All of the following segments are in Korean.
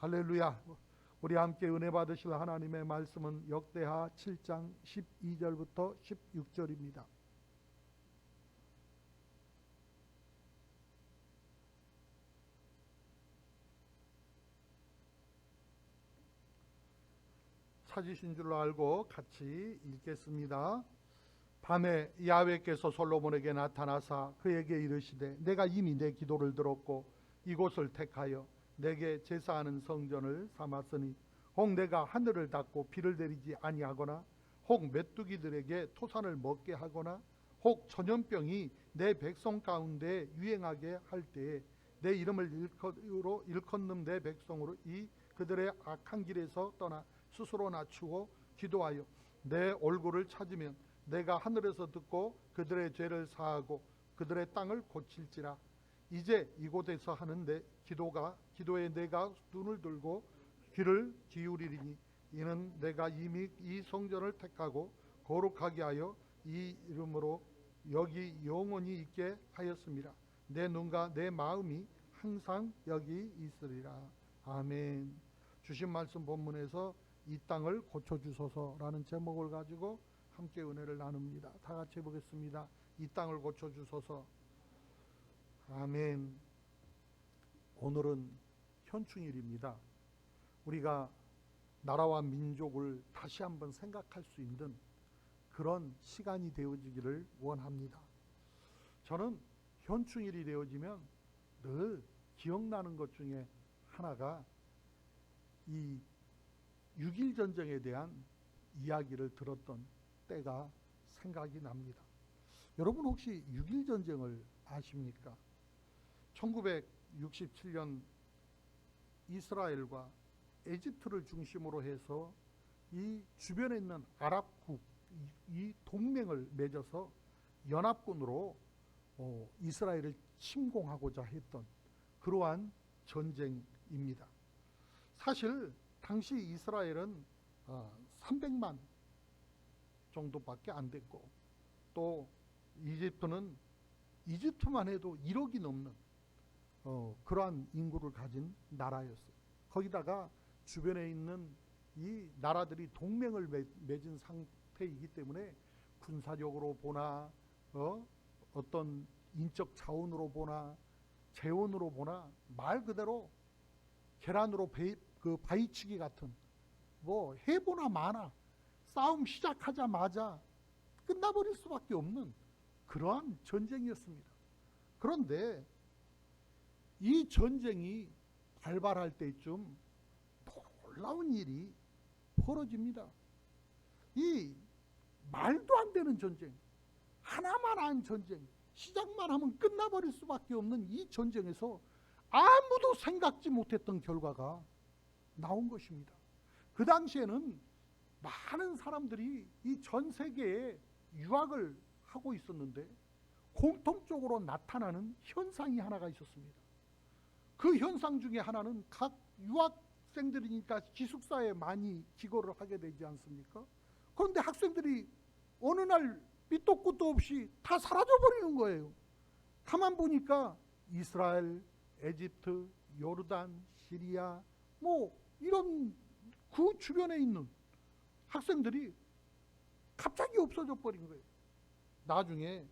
할렐루야. 우리 함께 은혜 받으실 하나님의 말씀은 역대하 7장 12절부터 16절입니다. 찾으신 줄로 알고 같이 읽겠습니다. 밤에 야훼께서 솔로몬에게 나타나사 그에게 이르시되 내가 이미 내 기도를 들었고 이곳을 택하여 내게 제사하는 성전을 삼았으니 혹 내가 하늘을 닫고 비를 내리지 아니하거나 혹 메뚜기들에게 토산을 먹게 하거나 혹 전염병이 내 백성 가운데 유행하게 할 때에 내 이름을 일컫는 내 백성으로 이 그들의 악한 길에서 떠나 스스로 낮추고 기도하여 내 얼굴을 찾으면 내가 하늘에서 듣고 그들의 죄를 사하고 그들의 땅을 고칠지라. 이제 이곳에서 하는 내 기도에 내가 눈을 들고 귀를 기울이리니 이는 내가 이미 이 성전을 택하고 거룩하게 하여 이 이름으로 여기 영원히 있게 하였습니다. 내 눈과 내 마음이 항상 여기 있으리라. 아멘. 주신 말씀 본문에서 이 땅을 고쳐주소서라는 제목을 가지고 함께 은혜를 나눕니다. 다 같이 해보겠습니다. 이 땅을 고쳐주소서. 아멘. 오늘은 현충일입니다. 우리가 나라와 민족을 다시 한번 생각할 수 있는 그런 시간이 되어지기를 원합니다. 저는 현충일이 되어지면 늘 기억나는 것 중에 하나가 이 6.1 전쟁에 대한 이야기를 들었던 때가 생각이 납니다. 여러분 혹시 6.1 전쟁을 아십니까? 1967년 이스라엘과 에집트를 중심으로 해서 이 주변에 있는 아랍국 이 동맹을 맺어서 연합군으로 이스라엘을 침공하고자 했던 그러한 전쟁입니다. 사실 당시 이스라엘은 300만 정도밖에 안 됐고 또 이집트만 해도 1억이 넘는 그러한 인구를 가진 나라였어요. 거기다가 주변에 있는 이 나라들이 동맹을 맺은 상태이기 때문에 군사력으로 보나 어떤 인적 자원으로 보나 재원으로 보나 말 그대로 계란으로 바위치기 같은 뭐 해보나 마나 싸움 시작하자마자 끝나버릴 수밖에 없는 그러한 전쟁이었습니다. 그런데 이 전쟁이 발발할 때쯤 놀라운 일이 벌어집니다. 이 말도 안 되는 전쟁, 하나만 한 전쟁, 시작만 하면 끝나버릴 수밖에 없는 이 전쟁에서 아무도 생각지 못했던 결과가 나온 것입니다. 그 당시에는 많은 사람들이 이 전 세계에 유학을 하고 있었는데 공통적으로 나타나는 현상이 하나가 있었습니다. 그 현상 중에 하나는 각 유학생들이니까 기숙사에 많이 기거를 하게 되지 않습니까? 그런데 학생들이 어느 날 밑도 끝도 없이 다 사라져버리는 거예요. 가만 보니까 이스라엘, 에집트, 요르단, 시리아 뭐 이런 그 주변에 있는 학생들이 갑자기 없어져 버린 거예요. 나중에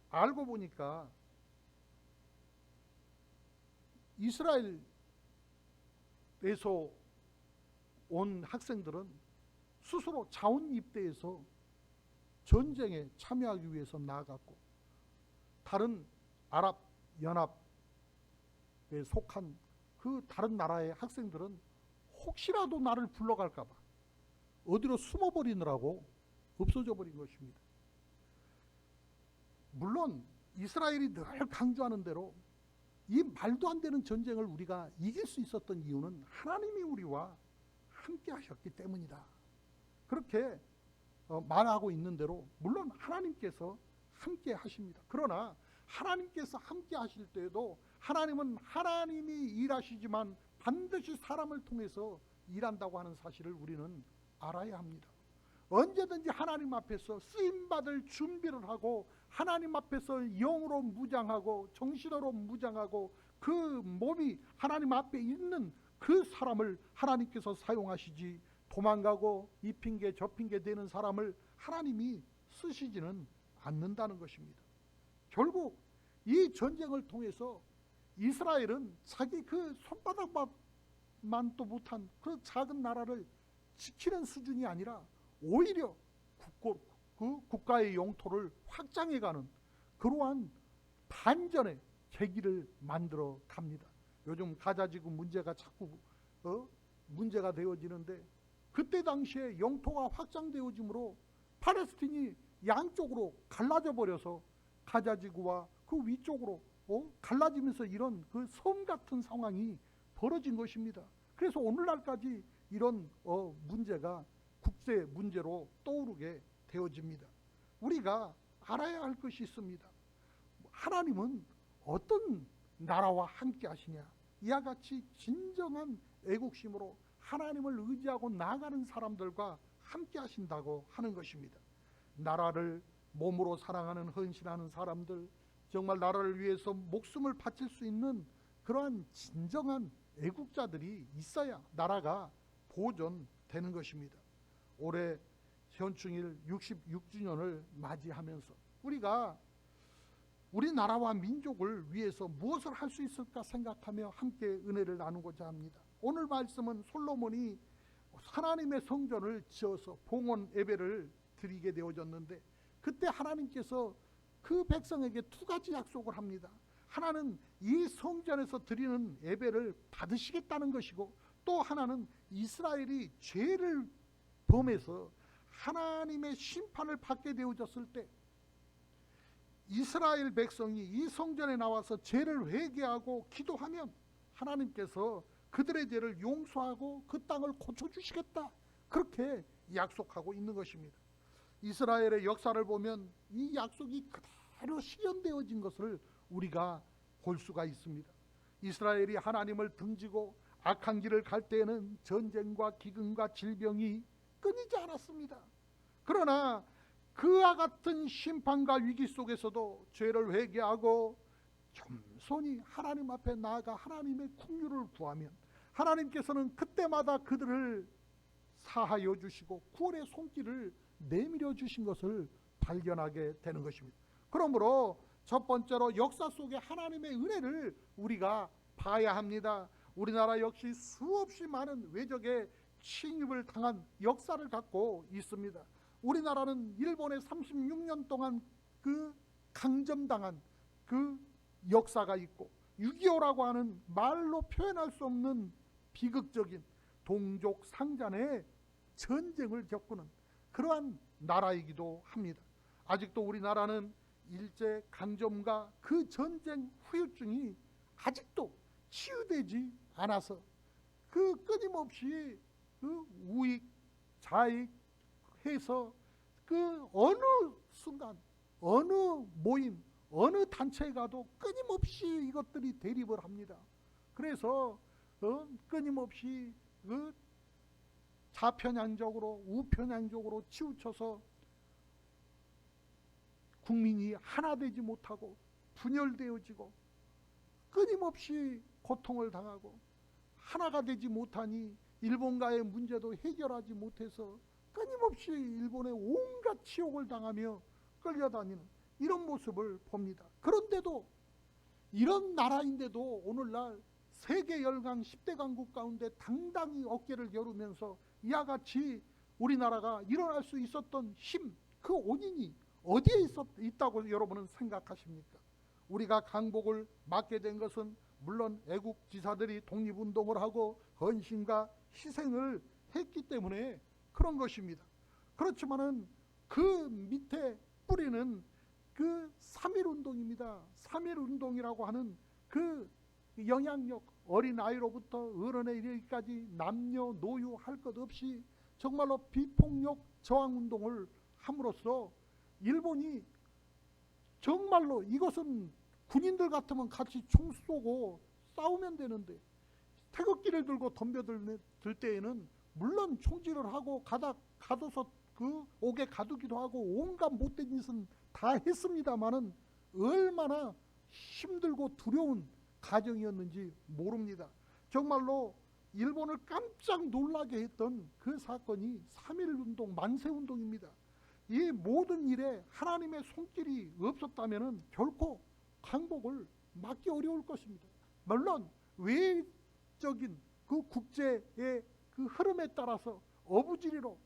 알고 보니까 이스라엘에서 온 학생들은 스스로 자원 입대해서 전쟁에 참여하기 위해서 나아갔고 다른 아랍 연합에 속한 그 다른 나라의 학생들은 혹시라도 나를 불러갈까 봐 어디로 숨어버리느라고 없어져 버린 것입니다. 물론 이스라엘이 늘 강조하는 대로 이 말도 안 되는 전쟁을 우리가 이길 수 있었던 이유는 하나님이 우리와 함께 하셨기 때문이다. 그렇게 말하고 있는 대로 물론 하나님께서 함께 하십니다. 그러나 하나님께서 함께 하실 때에도 하나님은 하나님이 일하시지만 반드시 사람을 통해서 일한다고 하는 사실을 우리는 알아야 합니다. 언제든지 하나님 앞에서 쓰임받을 준비를 하고 하나님 앞에서 영으로 무장하고 정신으로 무장하고 그 몸이 하나님 앞에 있는 그 사람을 하나님께서 사용하시지, 도망가고 이 핑계 저 핑계 대는 사람을 하나님이 쓰시지는 않는다는 것입니다. 결국 이 전쟁을 통해서 이스라엘은 자기 그 손바닥만도 못한 그 작은 나라를 지키는 수준이 아니라 오히려 그 국가의 영토를 확장해가는 그러한 반전의 계기를 만들어 갑니다. 요즘 가자지구 문제가 자꾸 문제가 되어지는데, 그때 당시에 영토가 확장되어지므로 팔레스틴이 양쪽으로 갈라져 버려서 가자지구와 그 위쪽으로 갈라지면서 이런 그 섬 같은 상황이 벌어진 것입니다. 그래서 오늘날까지 이런 문제가 국제 문제로 떠오르게 되어집니다. 우리가 알아야 할 것이 있습니다. 하나님은 어떤 나라와 함께 하시냐, 이와 같이 진정한 애국심으로 하나님을 의지하고 나아가는 사람들과 함께 하신다고 하는 것입니다. 나라를 몸으로 사랑하는, 헌신하는 사람들, 정말 나라를 위해서 목숨을 바칠 수 있는 그러한 진정한 애국자들이 있어야 나라가 보존되는 것입니다. 올해 현충일 66주년을 맞이하면서 우리가 우리나라와 민족을 위해서 무엇을 할 수 있을까 생각하며 함께 은혜를 나누고자 합니다. 오늘 말씀은 솔로몬이 하나님의 성전을 지어서 봉헌 예배를 드리게 되어졌는데, 그때 하나님께서 그 백성에게 두 가지 약속을 합니다. 하나는 이 성전에서 드리는 예배를 받으시겠다는 것이고, 또 하나는 이스라엘이 죄를 범해서 하나님의 심판을 받게 되어졌을 때 이스라엘 백성이 이 성전에 나와서 죄를 회개하고 기도하면 하나님께서 그들의 죄를 용서하고 그 땅을 고쳐주시겠다, 그렇게 약속하고 있는 것입니다. 이스라엘의 역사를 보면 이 약속이 그대로 실현되어진 것을 우리가 볼 수가 있습니다. 이스라엘이 하나님을 등지고 악한 길을 갈 때에는 전쟁과 기근과 질병이 끊이지 않았습니다. 그러나 그와 같은 심판과 위기 속에서도 죄를 회개하고 겸손히 하나님 앞에 나아가 하나님의 긍휼을 구하면 하나님께서는 그때마다 그들을 사하여 주시고 구원의 손길을 내밀어 주신 것을 발견하게 되는 것입니다. 그러므로 첫 번째로 역사 속에 하나님의 은혜를 우리가 봐야 합니다. 우리나라 역시 수없이 많은 외적의 침입을 당한 역사를 갖고 있습니다. 우리나라는 일본에 36년 동안 그 강점당한 그 역사가 있고, 6.25라고 하는 말로 표현할 수 없는 비극적인 동족 상잔의 전쟁을 겪는 그러한 나라이기도 합니다. 아직도 우리나라는 일제 강점과 그 전쟁 후유증이 아직도 치유되지 않아서 그 끊임없이 그 우익 좌익 해서 그 어느 순간 어느 모임 어느 단체에 가도 끊임없이 이것들이 대립을 합니다. 그래서 끊임없이 그 좌편향적으로 우편향적으로 치우쳐서 국민이 하나 되지 못하고 분열되어지고 끊임없이 고통을 당하고 하나가 되지 못하니 일본과의 문제도 해결하지 못해서 끊임없이 일본의 온갖 치욕을 당하며 끌려다니는 이런 모습을 봅니다. 그런데도 이런 나라인데도 오늘날 세계 열강 10대 강국 가운데 당당히 어깨를 겨루면서 이와 같이 우리나라가 일어날 수 있었던 힘, 그 원인이 어디에 있다고 여러분은 생각하십니까? 우리가 강복을 맞게 된 것은 물론 애국지사들이 독립운동을 하고 헌신과 희생을 했기 때문에 그런 것입니다. 그렇지만은 그 밑에 뿌리는 그 3.1운동입니다. 3.1운동이라고 하는 그 영향력, 어린아이로부터 어른에 이르기까지 남녀 노유 할 것 없이 정말로 비폭력 저항운동을 함으로써 일본이 정말로 이것은 군인들 같으면 같이 총 쏘고 싸우면 되는데 태극기를 들고 덤벼들 때에는 물론 총질을 하고 가둬서 그 옥에 가두기도 하고 온갖 못된 짓은 다 했습니다마는 얼마나 힘들고 두려운 가정이었는지 모릅니다. 정말로 일본을 깜짝 놀라게 했던 그 사건이 3.1운동, 만세운동입니다. 이 모든 일에 하나님의 손길이 없었다면 결코 강복을 막기 어려울 것입니다. 물론 외적인 그 국제의 그 흐름에 따라서 어부지리로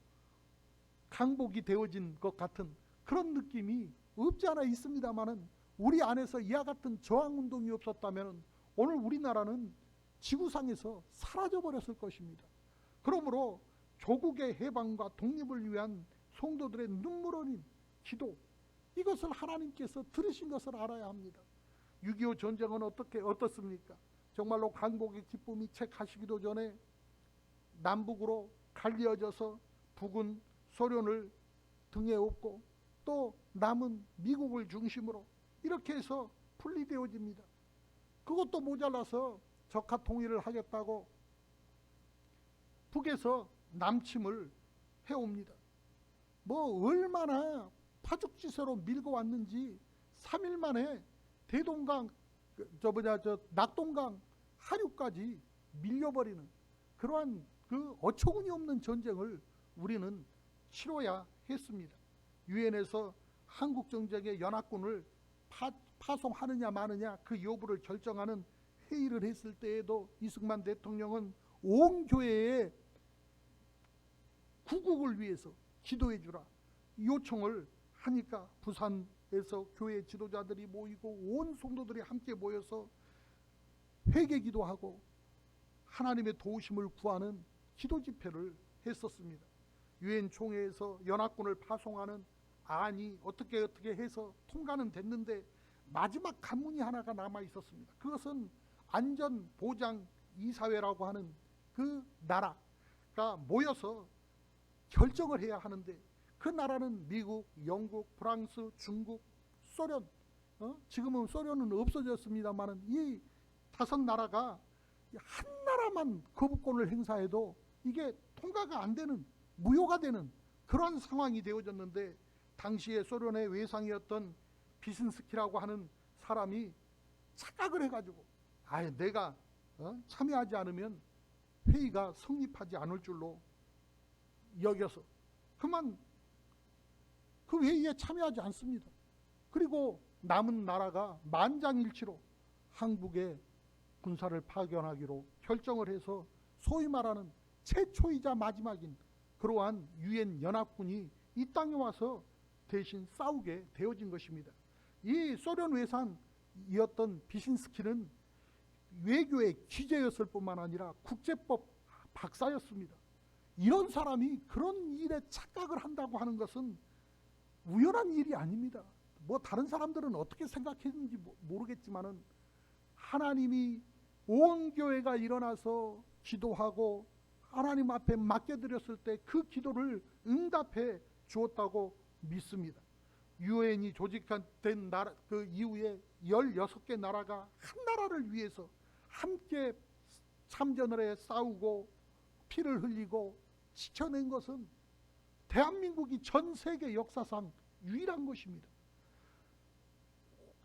강복이 되어진 것 같은 그런 느낌이 없지 않아 있습니다만은, 우리 안에서 이와 같은 저항운동이 없었다면 오늘 우리나라는 지구상에서 사라져 버렸을 것입니다. 그러므로 조국의 해방과 독립을 위한 성도들의 눈물 어린 기도, 이것을 하나님께서 들으신 것을 알아야 합니다. 6.25 전쟁은 어떻습니까? 정말로 강복의 기쁨이 채 가시기도 전에 남북으로 갈리어져서 북은 소련을 등에 업고 또 남은 미국을 중심으로 이렇게 해서 분리되어집니다. 그것도 모자라서 적화 통일을 하겠다고 북에서 남침을 해옵니다. 뭐 얼마나 파죽지세로 밀고 왔는지 3일 만에 대동강, 낙동강 하류까지 밀려버리는 그러한 그 어처구니 없는 전쟁을 우리는 치러야 했습니다. 유엔에서 한국 정쟁의 연합군을 파송하느냐 마느냐 그 여부를 결정하는 회의를 했을 때에도 이승만 대통령은 온 교회에 구국을 위해서 기도해 주라 요청을 하니까 부산에서 교회 지도자들이 모이고 온 성도들이 함께 모여서 회개 기도하고 하나님의 도우심을 구하는 기도 집회를 했었습니다. 유엔 총회에서 연합군을 파송하는 안이 어떻게 해서 통과는 됐는데 마지막 관문이 하나가 남아 있었습니다. 그것은 안전보장이사회라고 하는 그 나라가 모여서 결정을 해야 하는데, 그 나라는 미국, 영국, 프랑스, 중국, 소련, 지금은 소련은 없어졌습니다만 이 5나라가 한 나라만 거부권을 행사해도 이게 통과가 안 되는, 무효가 되는 그런 상황이 되어졌는데, 당시에 소련의 외상이었던 비신스키라고 하는 사람이 착각을 해가지고 내가 참여하지 않으면 회의가 성립하지 않을 줄로 여겨서 그만 그 회의에 참여하지 않습니다. 그리고 남은 나라가 만장일치로 한국에 군사를 파견하기로 결정을 해서 소위 말하는 최초이자 마지막인 그러한 유엔 연합군이 이 땅에 와서 대신 싸우게 되어진 것입니다. 이 소련 외상이었던 비신스키는 외교의 기재였을 뿐만 아니라 국제법 박사였습니다. 이런 사람이 그런 일에 착각을 한다고 하는 것은 우연한 일이 아닙니다. 뭐 다른 사람들은 어떻게 생각했는지 모르겠지만은 하나님이 온 교회가 일어나서 기도하고 하나님 앞에 맡겨드렸을 때 그 기도를 응답해 주었다고 믿습니다. 유엔이 조직된 나라 그 이후에 16개 나라가 한 나라를 위해서 함께 참전을 해 싸우고 피를 흘리고 지켜낸 것은 대한민국이 전 세계 역사상 유일한 것입니다.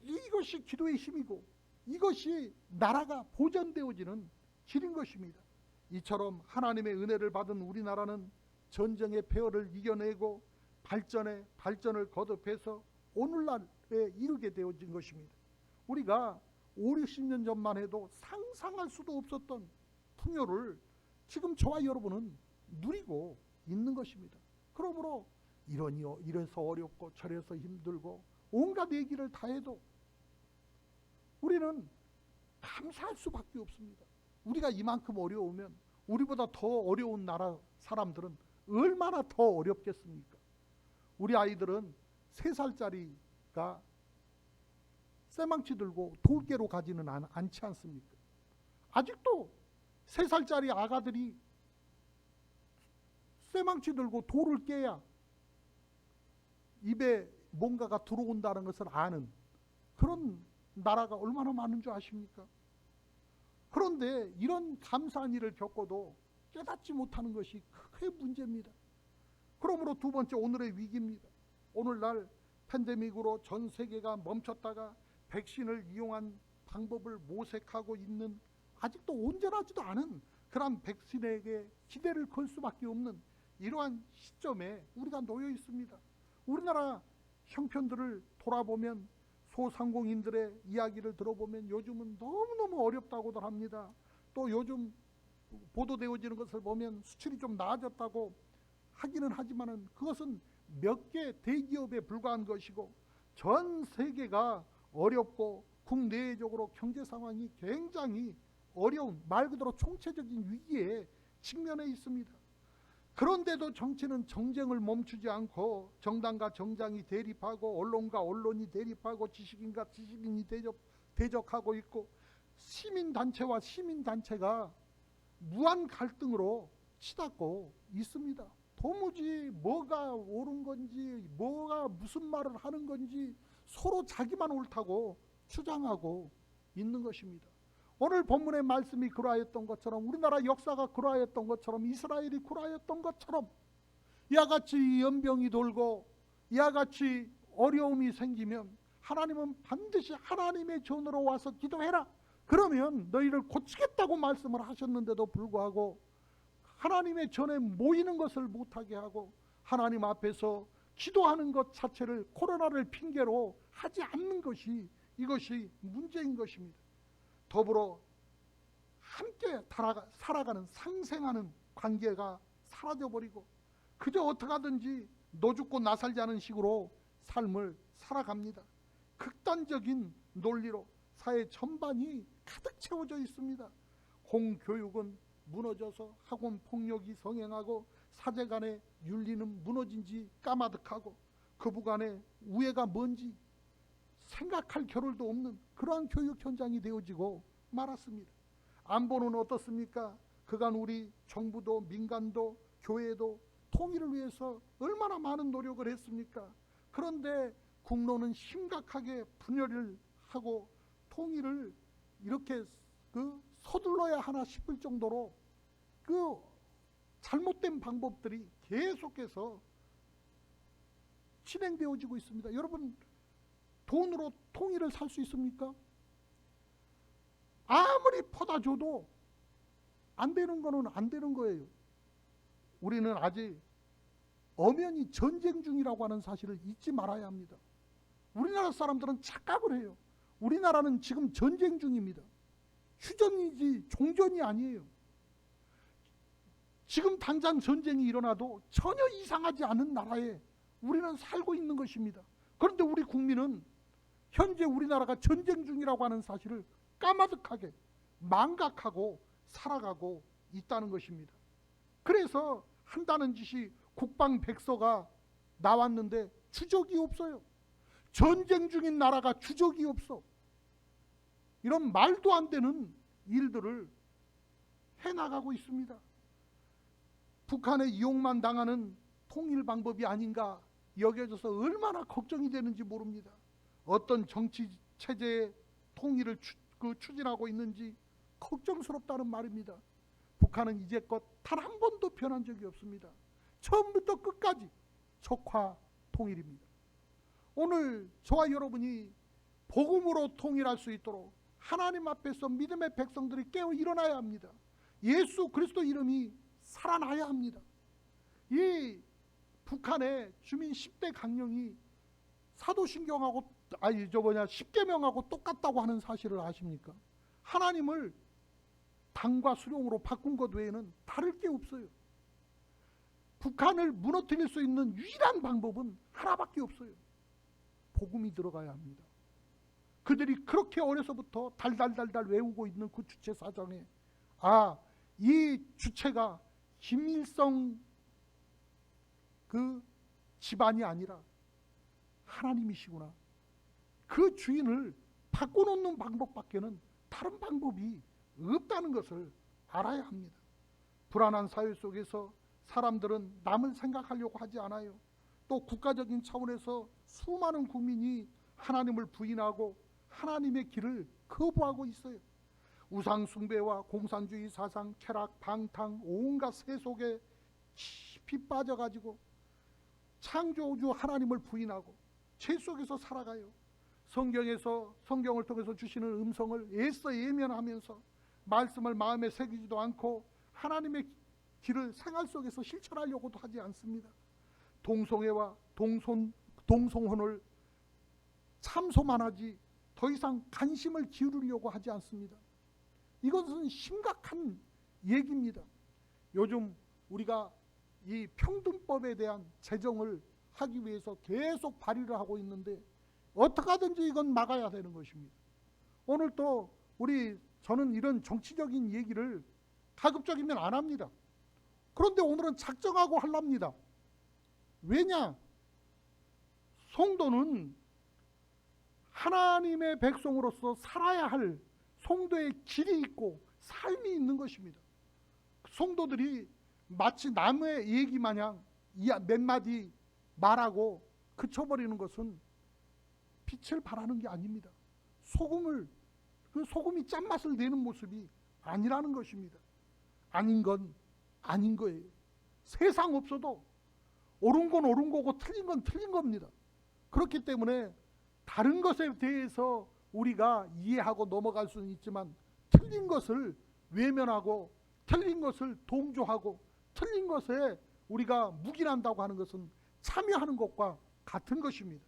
이것이 기도의 힘이고 이것이 나라가 보존되어지는 길인 것입니다. 이처럼 하나님의 은혜를 받은 우리나라는 전쟁의 폐허를 이겨내고 발전을 거듭해서 오늘날에 이르게 되어진 것입니다. 우리가 50-60년 전만 해도 상상할 수도 없었던 풍요를 지금 저와 여러분은 누리고 있는 것입니다. 그러므로 이래서 어렵고 저래서 힘들고 온갖 얘기를 다 해도 우리는 감사할 수밖에 없습니다. 우리가 이만큼 어려우면 우리보다 더 어려운 나라 사람들은 얼마나 더 어렵겠습니까? 우리 아이들은 3살짜리가 쇠망치 들고 돌개로 가지는 않지 않습니까? 아직도 3살짜리 아가들이 쇠망치 들고 돌을 깨야 입에 뭔가가 들어온다는 것을 아는 그런 나라가 얼마나 많은 줄 아십니까? 그런데 이런 감사한 일을 겪어도 깨닫지 못하는 것이 크게 문제입니다. 그러므로 두 번째, 오늘의 위기입니다. 오늘날 팬데믹으로 전 세계가 멈췄다가 백신을 이용한 방법을 모색하고 있는, 아직도 온전하지도 않은 그런 백신에게 기대를 걸 수밖에 없는 이러한 시점에 우리가 놓여 있습니다. 우리나라 형편들을 돌아보면, 소상공인들의 이야기를 들어보면 요즘은 너무너무 어렵다고들 합니다. 또 요즘 보도되어지는 것을 보면 수출이 좀 나아졌다고 하기는 하지만은 그것은 몇 개 대기업에 불과한 것이고, 전 세계가 어렵고 국내적으로 경제 상황이 굉장히 어려운, 말 그대로 총체적인 위기에 직면해 있습니다. 그런데도 정치는 정쟁을 멈추지 않고 정당과 정당이 대립하고 언론과 언론이 대립하고 지식인과 지식인이 대적하고 있고, 시민단체와 시민단체가 무한 갈등으로 치닫고 있습니다. 도무지 뭐가 옳은 건지, 뭐가 무슨 말을 하는 건지 서로 자기만 옳다고 주장하고 있는 것입니다. 오늘 본문의 말씀이 그러하였던 것처럼, 우리나라 역사가 그러하였던 것처럼, 이스라엘이 그러하였던 것처럼 이와 같이 연병이 돌고 이와 같이 어려움이 생기면 하나님은 반드시 하나님의 전으로 와서 기도해라, 그러면 너희를 고치겠다고 말씀을 하셨는데도 불구하고 하나님의 전에 모이는 것을 못하게 하고 하나님 앞에서 기도하는 것 자체를 코로나를 핑계로 하지 않는 것이, 이것이 문제인 것입니다. 더불어 함께 살아가는, 상생하는 관계가 사라져버리고 그저 어떻게 하든지 너 죽고 나 살자는 식으로 삶을 살아갑니다. 극단적인 논리로 사회 전반이 가득 채워져 있습니다. 공교육은 무너져서 학원 폭력이 성행하고 사제간의 윤리는 무너진 지 까마득하고 그부간의 우애가 뭔지 생각할 겨를도 없는 그러한 교육 현장이 되어지고 말았습니다. 안보는 어떻습니까? 그간 우리 정부도 민간도 교회도 통일을 위해서 얼마나 많은 노력을 했습니까? 그런데 국론은 심각하게 분열을 하고 통일을 이렇게 서둘러야 하나 싶을 정도로 그 잘못된 방법들이 계속해서 진행되어지고 있습니다. 여러분, 돈으로 통일을 살 수 있습니까? 아무리 퍼다 줘도 안 되는 거는 안 되는 거예요. 우리는 아직 엄연히 전쟁 중이라고 하는 사실을 잊지 말아야 합니다. 우리나라 사람들은 착각을 해요. 우리나라는 지금 전쟁 중입니다. 휴전이지 종전이 아니에요. 지금 당장 전쟁이 일어나도 전혀 이상하지 않은 나라에 우리는 살고 있는 것입니다. 그런데 우리 국민은 현재 우리나라가 전쟁 중이라고 하는 사실을 까마득하게 망각하고 살아가고 있다는 것입니다. 그래서 한다는 짓이 국방백서가 나왔는데 주적이 없어요. 전쟁 중인 나라가 주적이 없어. 이런 말도 안 되는 일들을 해나가고 있습니다. 북한의 이용만 당하는 통일 방법이 아닌가 여겨져서 얼마나 걱정이 되는지 모릅니다. 어떤 정치 체제의 통일을 추진하고 있는지 걱정스럽다는 말입니다. 북한은 이제껏 단 한 번도 변한 적이 없습니다. 처음부터 끝까지 적화 통일입니다. 오늘 저와 여러분이 복음으로 통일할 수 있도록 하나님 앞에서 믿음의 백성들이 깨어 일어나야 합니다. 예수 그리스도 이름이 살아나야 합니다. 이 북한의 주민 10대 강령이 사도신경하고 10계명하고 똑같다고 하는 사실을 아십니까? 하나님을 당과 수령으로 바꾼 것 외에는 다를 게 없어요. 북한을 무너뜨릴 수 있는 유일한 방법은 하나밖에 없어요. 복음이 들어가야 합니다. 그들이 그렇게 어려서부터 달달달달 외우고 있는 그 주체 사정에 이 주체가 김일성 그 집안이 아니라 하나님이시구나. 그 주인을 바꿔놓는 방법밖에는 다른 방법이 없다는 것을 알아야 합니다. 불안한 사회 속에서 사람들은 남을 생각하려고 하지 않아요. 또 국가적인 차원에서 수많은 국민이 하나님을 부인하고 하나님의 길을 거부하고 있어요. 우상 숭배와 공산주의 사상, 쾌락, 방탕, 온갖 세 속에 깊이 빠져가지고 창조주 하나님을 부인하고 죄 속에서 살아가요. 성경에서 성경을 통해서 주시는 음성을 애써 예면하면서 말씀을 마음에 새기지도 않고 하나님의 길을 생활 속에서 실천하려고도 하지 않습니다. 동성애와 동성혼을 참소만 하지 더 이상 관심을 기울이려고 하지 않습니다. 이것은 심각한 얘기입니다. 요즘 우리가 이 평등법에 대한 제정을 하기 위해서 계속 발의를 하고 있는데 어떻게 하든지 이건 막아야 되는 것입니다. 오늘 또 저는 이런 정치적인 얘기를 가급적이면 안 합니다. 그런데 오늘은 작정하고 하랍니다. 왜냐? 성도는 하나님의 백성으로서 살아야 할 성도의 길이 있고 삶이 있는 것입니다. 성도들이 마치 남의 얘기 마냥 몇 마디 말하고 그쳐버리는 것은 빛을 발하는 게 아닙니다. 그 소금이 짠맛을 내는 모습이 아니라는 것입니다. 아닌 건 아닌 거예요. 세상 없어도 옳은 건 옳은 거고 틀린 건 틀린 겁니다. 그렇기 때문에 다른 것에 대해서 우리가 이해하고 넘어갈 수는 있지만 틀린 것을 외면하고 틀린 것을 동조하고 틀린 것에 우리가 묵인한다고 하는 것은 참여하는 것과 같은 것입니다.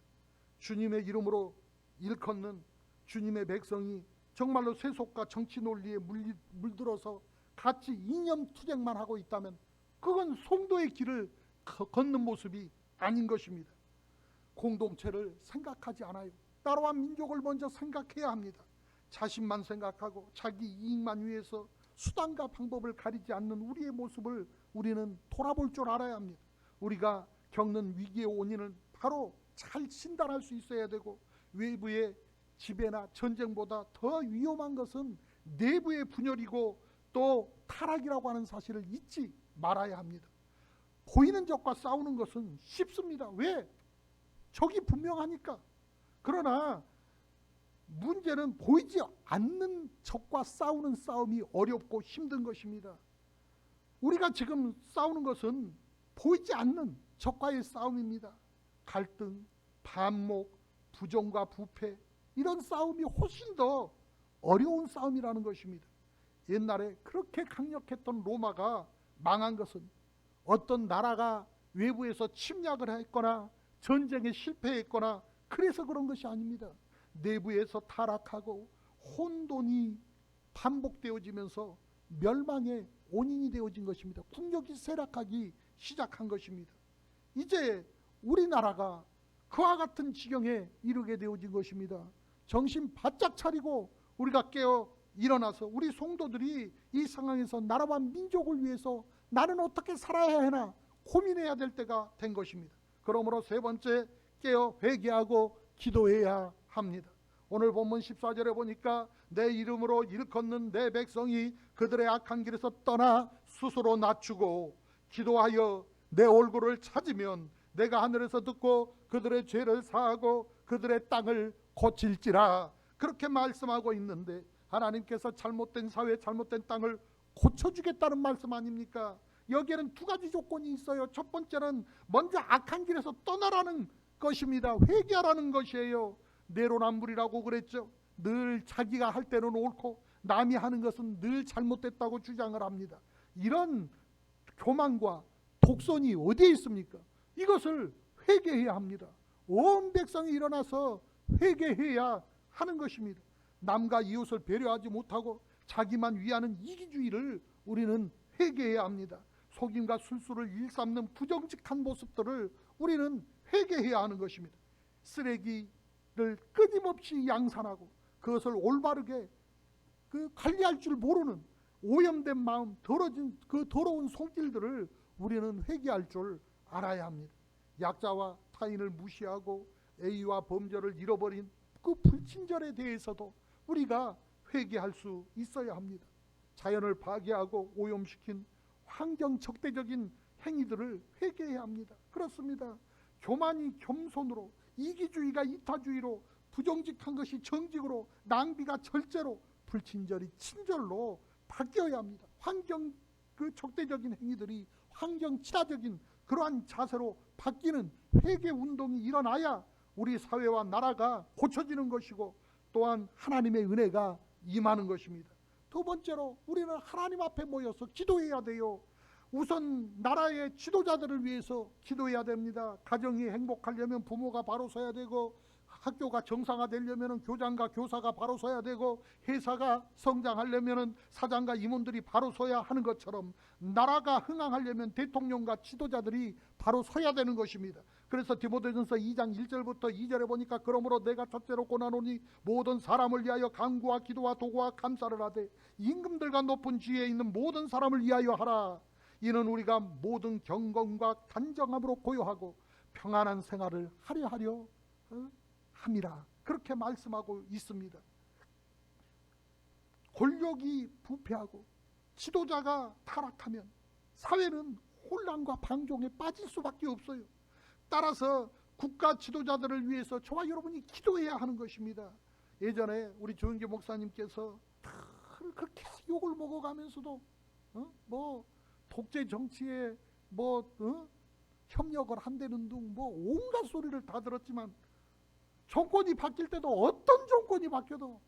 주님의 이름으로 일컫는 주님의 백성이 정말로 세속과 정치 논리에 물들어서 같이 이념투쟁만 하고 있다면 그건 성도의 길을 걷는 모습이 아닌 것입니다. 공동체를 생각하지 않아요. 나라와 민족을 먼저 생각해야 합니다. 자신만 생각하고 자기 이익만 위해서 수단과 방법을 가리지 않는 우리의 모습을 우리는 돌아볼 줄 알아야 합니다. 우리가 겪는 위기의 원인은 바로 잘 진단할 수 있어야 되고 외부의 지배나 전쟁보다 더 위험한 것은 내부의 분열이고 또 타락이라고 하는 사실을 잊지 말아야 합니다. 보이는 적과 싸우는 것은 쉽습니다. 왜? 적이 분명하니까. 그러나 문제는 보이지 않는 적과 싸우는 싸움이 어렵고 힘든 것입니다. 우리가 지금 싸우는 것은 보이지 않는 적과의 싸움입니다. 갈등, 반목, 부정과 부패, 이런 싸움이 훨씬 더 어려운 싸움이라는 것입니다. 옛날에 그렇게 강력했던 로마가 망한 것은 어떤 나라가 외부에서 침략을 했거나 전쟁에 실패했거나 그래서 그런 것이 아닙니다. 내부에서 타락하고 혼돈이 반복되어지면서 멸망의 원인이 되어진 것입니다. 국력이 쇠락하기 시작한 것입니다. 이제 우리나라가 그와 같은 지경에 이르게 되어진 것입니다. 정신 바짝 차리고 우리가 깨어 일어나서 우리 성도들이 이 상황에서 나라와 민족을 위해서 나는 어떻게 살아야 하나 고민해야 될 때가 된 것입니다. 그러므로 세 번째, 깨어 회개하고 기도해야 합니다. 오늘 본문 14절에 보니까 내 이름으로 일컫는 내 백성이 그들의 악한 길에서 떠나 스스로 낮추고 기도하여 내 얼굴을 찾으면 내가 하늘에서 듣고 그들의 죄를 사하고 그들의 땅을 고칠지라. 그렇게 말씀하고 있는데 하나님께서 잘못된 사회, 잘못된 땅을 고쳐주겠다는 말씀 아닙니까? 여기에는 두 가지 조건이 있어요. 첫 번째는 먼저 악한 길에서 떠나라는 것입니다. 회개하라는 것이에요. 내로남불이라고 그랬죠. 늘 자기가 할 때는 옳고 남이 하는 것은 늘 잘못됐다고 주장을 합니다. 이런 교만과 독선이 어디에 있습니까? 이것을 회개해야 합니다. 온 백성이 일어나서 회개해야 하는 것입니다. 남과 이웃을 배려하지 못하고 자기만 위하는 이기주의를 우리는 회개해야 합니다. 속임과 술수를 일삼는 부정직한 모습들을 우리는 회개해야 하는 것입니다. 쓰레기를 끊임없이 양산하고 그것을 올바르게 관리할 줄 모르는 오염된 마음, 더러진 그 더러운 손길들을 우리는 회개할 줄 알아야 합니다. 약자와 타인을 무시하고 애의와 범죄를 잃어버린 그 불친절에 대해서도 우리가 회개할 수 있어야 합니다. 자연을 파괴하고 오염시킨 환경 적대적인 행위들을 회개해야 합니다. 그렇습니다. 교만이 겸손으로, 이기주의가 이타주의로, 부정직한 것이 정직으로, 낭비가 절제로, 불친절이 친절로 바뀌어야 합니다. 환경 적대적인 행위들이 환경 친화적인 그러한 자세로 바뀌는 회개 운동이 일어나야 우리 사회와 나라가 고쳐지는 것이고 또한 하나님의 은혜가 임하는 것입니다. 두 번째로 우리는 하나님 앞에 모여서 기도해야 돼요. 우선 나라의 지도자들을 위해서 기도해야 됩니다. 가정이 행복하려면 부모가 바로 서야 되고, 학교가 정상화되려면 교장과 교사가 바로 서야 되고, 회사가 성장하려면 사장과 임원들이 바로 서야 하는 것처럼 나라가 흥황하려면 대통령과 지도자들이 바로 서야 되는 것입니다. 그래서 디모데전서 2장 1절부터 2절에 보니까 그러므로 내가 첫째로 권하노니 모든 사람을 위하여 간구와 기도와 도구와 감사를 하되 임금들과 높은 지위에 있는 모든 사람을 위하여 하라. 이는 우리가 모든 경건과 단정함으로 고요하고 평안한 생활을 하려 함이라. 그렇게 말씀하고 있습니다. 권력이 부패하고 지도자가 타락하면 사회는 혼란과 방종에 빠질 수밖에 없어요. 따라서 국가 지도자들을 위해서 저와 여러분이 기도해야 하는 것입니다. 예전에 우리 조은기 목사님께서 그렇게 욕을 먹어가면서도 독재 정치에 협력을 한다는 등 온갖 소리를 다 들었지만, 정권이 바뀔 때도 어떤 정권이 바뀌어도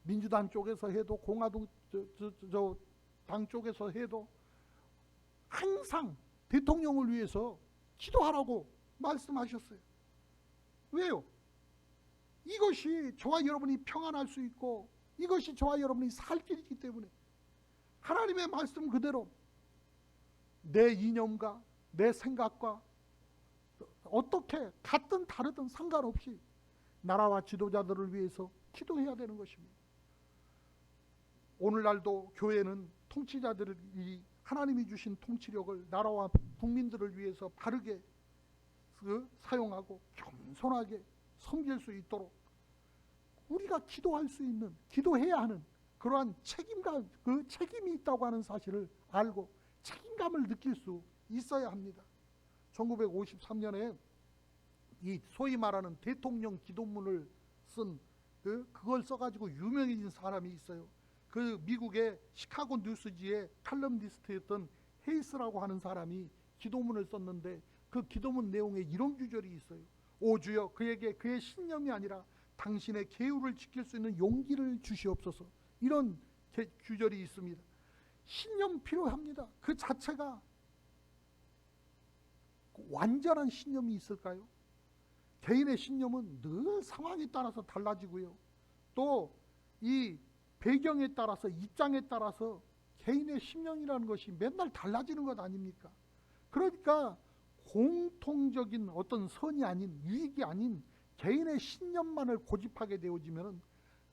민주당 쪽에서 해도 공화당 당 쪽에서 해도 항상 대통령을 위해서 기도하라고 말씀하셨어요. 왜요? 이것이 저와 여러분이 평안할 수 있고 이것이 저와 여러분이 살 길이기 때문에 하나님의 말씀 그대로 내 이념과 내 생각과 어떻게 같든 다르든 상관없이 나라와 지도자들을 위해서 기도해야 되는 것입니다. 오늘날도 교회는 통치자들이 하나님이 주신 통치력을 나라와 국민들을 위해서 바르게 사용하고 겸손하게 섬길 수 있도록 우리가 기도할 수 있는, 기도해야 하는 그러한 책임이 있다고 하는 사실을 알고 책임감을 느낄 수 있어야 합니다. 1953년에 이 소위 말하는 대통령 기도문을 쓴 그걸 써가지고 유명해진 사람이 있어요. 그 미국의 시카고 뉴스지의 칼럼니스트였던 헤이스라고 하는 사람이 기도문을 썼는데 그 기도문 내용에 이런 구절이 있어요. 오 주여 그에게 그의 신념이 아니라 당신의 계율을 지킬 수 있는 용기를 주시옵소서. 이런 구절이 있습니다. 신념 필요합니다. 그 자체가 완전한 신념이 있을까요? 개인의 신념은 늘 상황에 따라서 달라지고요. 또 이 배경에 따라서, 입장에 따라서 개인의 신념이라는 것이 맨날 달라지는 것 아닙니까? 그러니까 공통적인 어떤 선이 아닌, 유익이 아닌 개인의 신념만을 고집하게 되어지면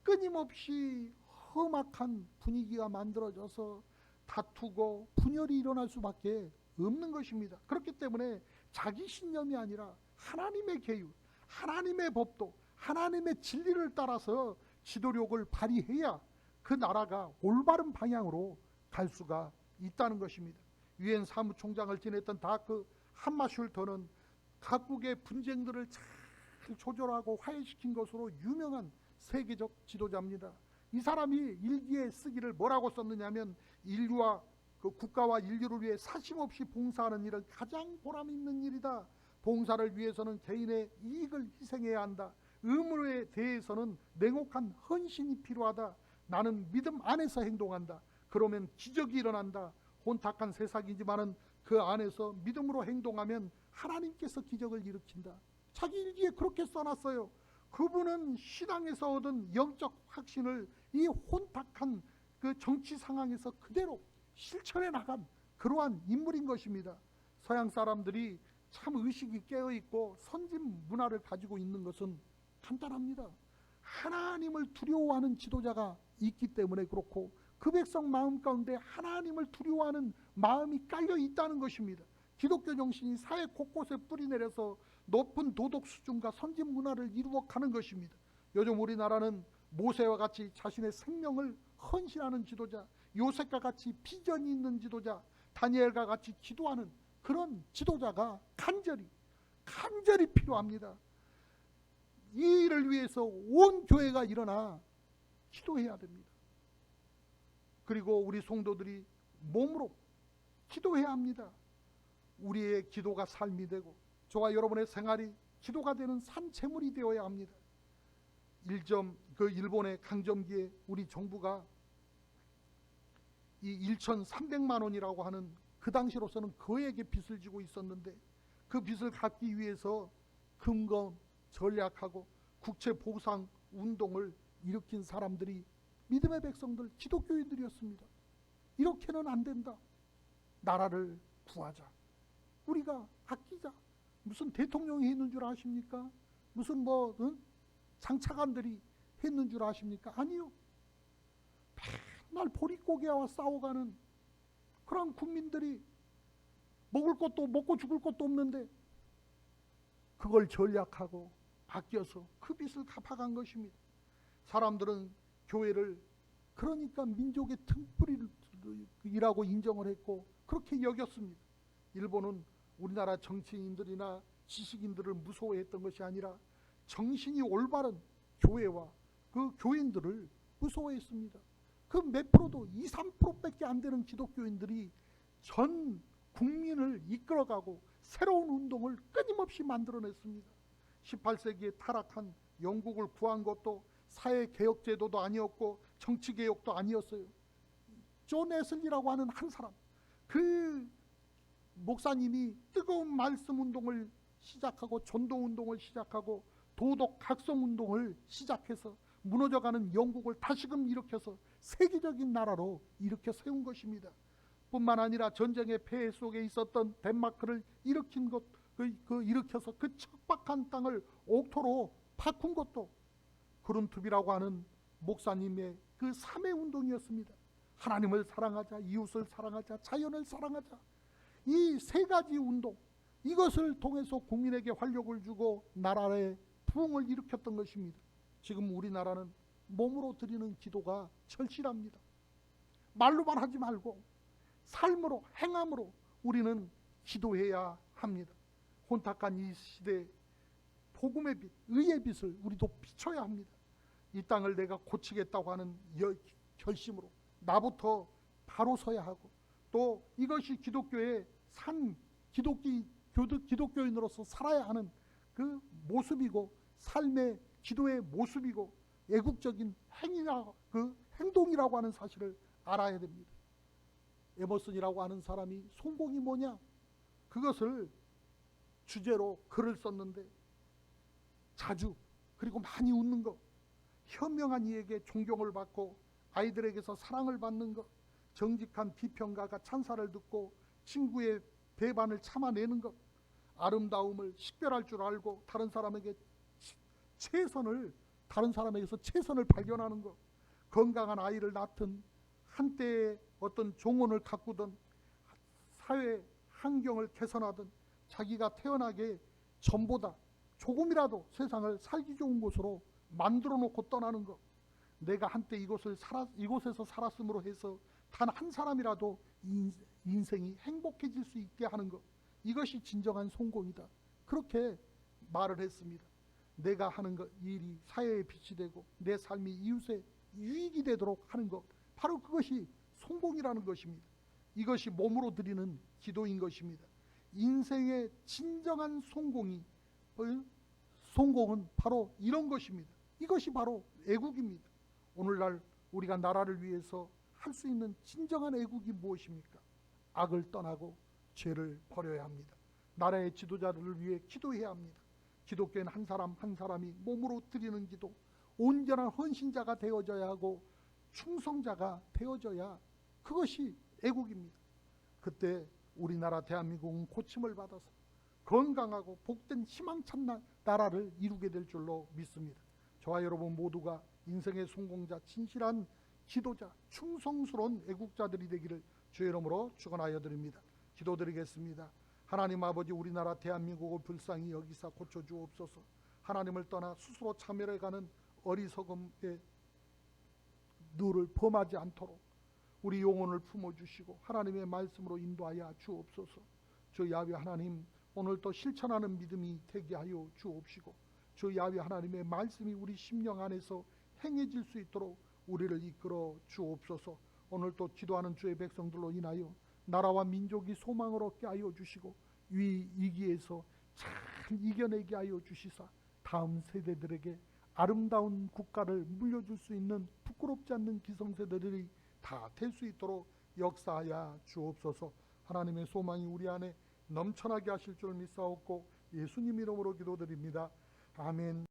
끊임없이 험악한 분위기가 만들어져서 다투고 분열이 일어날 수밖에 없는 것입니다. 그렇기 때문에 자기 신념이 아니라 하나님의 계율, 하나님의 법도, 하나님의 진리를 따라서 지도력을 발휘해야 그 나라가 올바른 방향으로 갈 수가 있다는 것입니다. 유엔 사무총장을 지냈던 다크 함마슐터는 각국의 분쟁들을 잘 조절하고 화해시킨 것으로 유명한 세계적 지도자입니다. 이 사람이 일기에 쓰기를 뭐라고 썼느냐면, 인류와 국가와 인류를 위해 사심없이 봉사하는 일은 가장 보람 있는 일이다. 봉사를 위해서는 개인의 이익을 희생해야 한다. 의무에 대해서는 냉혹한 헌신이 필요하다. 나는 믿음 안에서 행동한다. 그러면 기적이 일어난다. 혼탁한 세상이지만은 그 안에서 믿음으로 행동하면 하나님께서 기적을 일으킨다. 자기 일기에 그렇게 써놨어요. 그분은 신앙에서 얻은 영적 확신을 이 혼탁한 그 정치 상황에서 그대로 실천해 나간 그러한 인물인 것입니다. 서양 사람들이 참 의식이 깨어있고 선진 문화를 가지고 있는 것은 간단합니다. 하나님을 두려워하는 지도자가 있기 때문에 그렇고, 그 백성 마음 가운데 하나님을 두려워하는 마음이 깔려 있다는 것입니다. 기독교 정신이 사회 곳곳에 뿌리내려서 높은 도덕 수준과 선진 문화를 이루어가는 것입니다. 요즘 우리나라는 모세와 같이 자신의 생명을 헌신하는 지도자, 요셉과 같이 비전이 있는 지도자, 다니엘과 같이 기도하는 그런 지도자가 간절히 필요합니다. 이 일을 위해서 온 교회가 일어나 기도해야 됩니다. 그리고 우리 성도들이 몸으로 기도해야 합니다. 우리의 기도가 삶이 되고 저와 여러분의 생활이 기도가 되는 산재물이 되어야 합니다. 일본의 강점기에 우리 정부가 이 1,300만 원이라고 하는 그 당시로서는 거액의 빚을 지고 있었는데, 그 빚을 갚기 위해서 금검 전략하고 국채 보상 운동을 일으킨 사람들이 믿음의 백성들, 기독교인들이었습니다. 이렇게는 안 된다. 나라를 구하자. 우리가 아끼자. 무슨 대통령이 했는 줄 아십니까? 무슨 장차관들이 했는 줄 아십니까? 아니요. 맨날 보릿고개와 싸워가는 그런 국민들이 먹을 것도 먹고 죽을 것도 없는데 그걸 전략하고 아껴서 그 빚을 갚아간 것입니다. 사람들은 교회를 그러니까 민족의 등불이라고 인정을 했고 그렇게 여겼습니다. 일본은 우리나라 정치인들이나 지식인들을 무서워했던 것이 아니라 정신이 올바른 교회와 그 교인들을 무서워했습니다. 그 몇 프로도 2, 3%밖에 안 되는 기독교인들이 전 국민을 이끌어가고 새로운 운동을 끊임없이 만들어냈습니다. 18세기에 타락한 영국을 구한 것도 사회개혁제도도 아니었고 정치개혁도 아니었어요. 존 웨슬리라고 하는 한 사람, 그 목사님이 뜨거운 말씀 운동을 시작하고 전도 운동을 시작하고 도덕 각성 운동을 시작해서 무너져가는 영국을 다시금 일으켜서 세계적인 나라로 일으켜 세운 것입니다. 뿐만 아니라 전쟁의 폐해 속에 있었던 덴마크를 일으킨 것, 일으켜서 그 척박한 땅을 옥토로 바꾼 것도 그룬투비라고 하는 목사님의 그 3회 운동이었습니다. 하나님을 사랑하자, 이웃을 사랑하자, 자연을 사랑하자. 이 세 가지 운동, 이것을 통해서 국민에게 활력을 주고 나라의 부흥을 일으켰던 것입니다. 지금 우리나라는 몸으로 드리는 기도가 절실합니다. 말로만 하지 말고 삶으로, 행함으로 우리는 기도해야 합니다. 혼탁한 이 시대 복음의 빛, 의의 빛을 우리도 비춰야 합니다. 이 땅을 내가 고치겠다고 하는 결심으로 나부터 바로 서야 하고, 또 이것이 기독교의 기독교인으로서 살아야 하는 그 모습이고 삶의 기도의 모습이고 애국적인 행동이라고 하는 사실을 알아야 됩니다. 에머슨이라고 하는 사람이 성공이 뭐냐? 그것을 주제로 글을 썼는데 자주, 그리고 많이 웃는 것, 현명한 이에게 존경을 받고 아이들에게서 사랑을 받는 것, 정직한 비평가가 찬사를 듣고 친구의 배반을 참아내는 것, 아름다움을 식별할 줄 알고 다른 사람에게서 최선을 발견하는 것, 건강한 아이를 낳든 한때의 어떤 종언을 가꾸든 사회 환경을 개선하든 자기가 태어나게 전보다 조금이라도 세상을 살기 좋은 곳으로 만들어 놓고 떠나는 것, 내가 한때 이곳에서 살았음으로 해서 단 한 사람이라도 인생이 행복해질 수 있게 하는 것, 이것이 진정한 성공이다. 그렇게 말을 했습니다. 내가 하는 일이 사회에 빛이 되고 내 삶이 이웃에 유익이 되도록 하는 것, 바로 그것이 성공이라는 것입니다. 이것이 몸으로 드리는 기도인 것입니다. 인생의 진정한 성공은 바로 이런 것입니다. 이것이 바로 애국입니다. 오늘날 우리가 나라를 위해서 할 수 있는 진정한 애국이 무엇입니까? 악을 떠나고 죄를 버려야 합니다. 나라의 지도자들을 위해 기도해야 합니다. 기독교인 한 사람 한 사람이 몸으로 드리는 기도, 온전한 헌신자가 되어져야 하고 충성자가 되어져야 그것이 애국입니다. 그때 우리나라 대한민국은 고침을 받아서 건강하고 복된 희망찬 나라를 이루게 될 줄로 믿습니다. 저와 여러분 모두가 인생의 성공자, 진실한 지도자, 충성스러운 애국자들이 되기를 주의 이름으로 축원하여 드립니다. 기도드리겠습니다. 하나님 아버지, 우리나라 대한민국을 불쌍히 여기사 고쳐주옵소서. 하나님을 떠나 스스로 참여해가는 어리석음의 뇌를 범하지 않도록 우리 영혼을 품어주시고 하나님의 말씀으로 인도하여 주옵소서. 주 야훼 하나님, 오늘도 실천하는 믿음이 되게 하여 주옵시고 주 야훼 하나님의 말씀이 우리 심령 안에서 행해질 수 있도록 우리를 이끌어 주옵소서. 오늘도 기도하는 주의 백성들로 인하여 나라와 민족이 소망을 얻게 하여 주시고 위기에서 잘 이겨내게 하여 주시사 다음 세대들에게 아름다운 국가를 물려줄 수 있는 부끄럽지 않는 기성세대들이 다 될 수 있도록 역사하여 주옵소서. 하나님의 소망이 우리 안에 넘쳐나게 하실 줄 믿사옵고 예수님 이름으로 기도드립니다. 아멘.